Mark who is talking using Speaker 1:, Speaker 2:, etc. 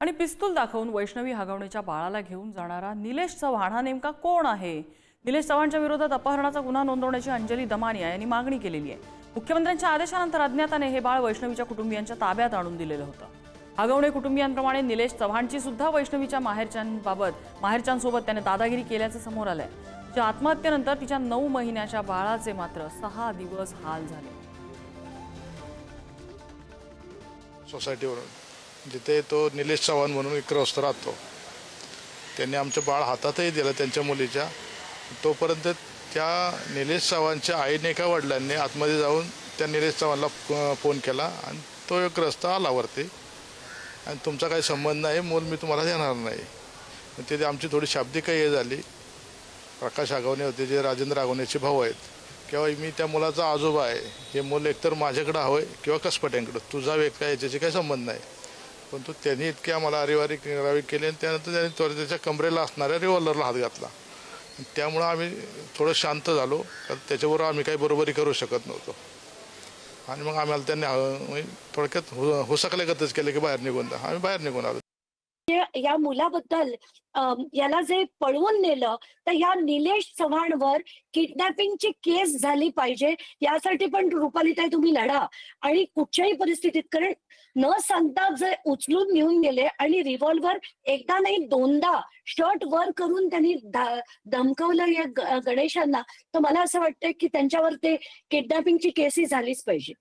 Speaker 1: आणि पिस्तूल दाखवून वैष्णवी हगवणेच्या बाळाला घेऊन जाणारा निलेश चव्हाण हा नेमका कोण आहे? निलेश चव्हाणच्या विरोधात अपहरणाचा गुन्हा नोंदवण्याची अंजली दमानिया यांनी मागणी केलेली आहे। मुख्यमंत्र्यांच्या आदेशानंतर अज्ञाताने हे बाळ वैष्णवीच्या कुटुंबियांच्या ताब्यात आणून दिलेलं होतं। हगवणे कुटुंबियांप्रमाणे निलेश चव्हाणची सुद्धा वैष्णवीच्या माहेरच्यांसोबत त्याने दादागिरी केल्याचं समोर आलंय। तिच्या आत्महत्येनंतर तिच्या 9 महिन्याच्या बाळाचे मात्र 6 दिवस हाल झाले।
Speaker 2: सोसायटीवरून जिथे तो निलेश चव्हाण म्हणून एक ग्रस्त राहतो, त्यांनी आमचं बाळ हातातही दिलं त्यांच्या मुलीच्या। तोपर्यंत त्या निलेश चव्हाणच्या आईने का वडिलांनी आतमध्ये जाऊन त्या निलेश चव्हाणला फोन केला आणि तो एक ग्रस्त आला वरती आणि तुमचा काही संबंध नाही, मूल मी तुम्हाला देणार नाही। तिथे आमची थोडी शाब्दिक हे झाली। प्रकाश हगवणे होते जे राजेंद्र हगवणेचे भाऊ आहेत, किंवा मी त्या मुलाचा आजोबा आहे, हे मूल एकतर माझ्याकडे हवंय किंवा कसपट्यांकडे, तुझा वेग काय याच्याशी काही संबंध नाही। परंतु त्यांनी इतके आम्हाला अरिवारी केले आणि त्यानंतर त्यांनी त्वरित त्याच्या कमरेला असणाऱ्या रिव्हॉल्वरला हात घातला। त्यामुळे आम्ही थोडं शांत झालो, त्याच्याबरोबर आम्ही काही बरोबरी करू शकत नव्हतो आणि मग आम्हाला त्यांनी थोडक्यात हुसकल्यागतच केलं की बाहेर निघून जा। आम्ही बाहेर निघून आलो।
Speaker 3: या मुलाबद्दल याला जे पळवून नेलं तर या निलेश चव्हाणवर किडनॅपिंगची केस झाली पाहिजे, यासाठी पण रुपालीताई तुम्ही लढा आणि कुठच्याही परिस्थितीत, कारण न सांगता जे उचलून घेऊन गेले आणि रिव्हॉल्वर एकदा नाही दोनदा शर्ट वर करून त्यांनी धमकवलं या गणेशांना, तर मला असं वाटतं की त्यांच्यावर ते किडनॅपिंगची केसही झालीच पाहिजे।